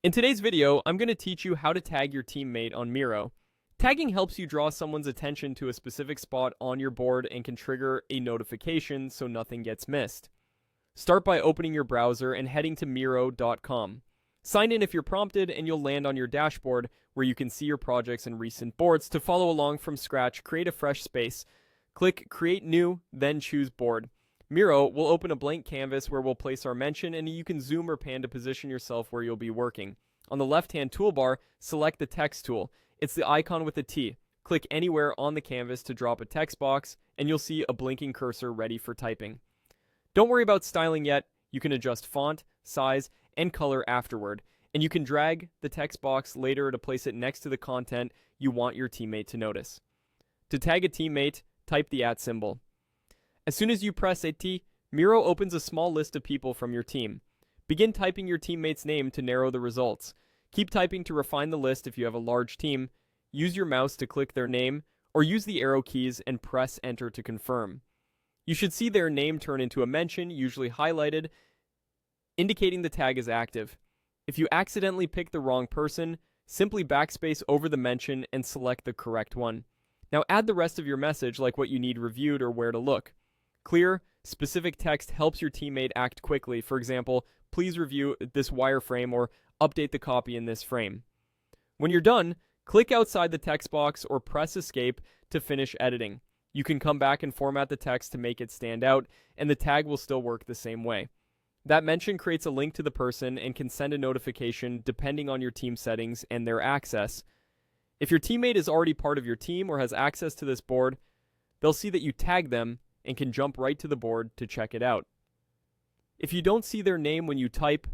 In today's video, I'm going to teach you how to tag your teammate on Miro. Tagging helps you draw someone's attention to a specific spot on your board and can trigger a notification so nothing gets missed. Start by opening your browser and heading to Miro.com. Sign in if you're prompted and you'll land on your dashboard where you can see your projects and recent boards. To follow along from scratch, create a fresh space. Click Create New, then choose Board. Miro will open a blank canvas where we'll place our mention, and you can zoom or pan to position yourself where you'll be working. On the left-hand toolbar, select the text tool. It's the icon with a T. Click anywhere on the canvas to drop a text box, and you'll see a blinking cursor ready for typing. Don't worry about styling yet. You can adjust font, size, and color afterward, and you can drag the text box later to place it next to the content you want your teammate to notice. To tag a teammate, type the @ symbol. As soon as you press a T, Miro opens a small list of people from your team. Begin typing your teammate's name to narrow the results. Keep typing to refine the list if you have a large team. Use your mouse to click their name, or use the arrow keys and press enter to confirm. You should see their name turn into a mention, usually highlighted, indicating the tag is active. If you accidentally pick the wrong person, simply backspace over the mention and select the correct one. Now add the rest of your message, like what you need reviewed or where to look. Clear, specific text helps your teammate act quickly. For example, please review this wireframe or update the copy in this frame. When you're done, click outside the text box or press escape to finish editing. You can come back and format the text to make it stand out, and the tag will still work the same way. That mention creates a link to the person and can send a notification depending on your team settings and their access. If your teammate is already part of your team or has access to this board, they'll see that you tagged them and can jump right to the board to check it out. If you don't see their name when you type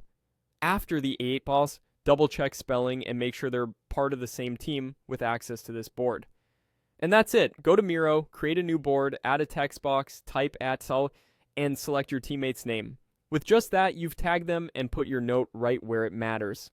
after the 8 balls, double check spelling and make sure they're part of the same team with access to this board. And that's it. Go to Miro, create a new board, add a text box, type @ and select your teammate's name. With just that, you've tagged them and put your note right where it matters.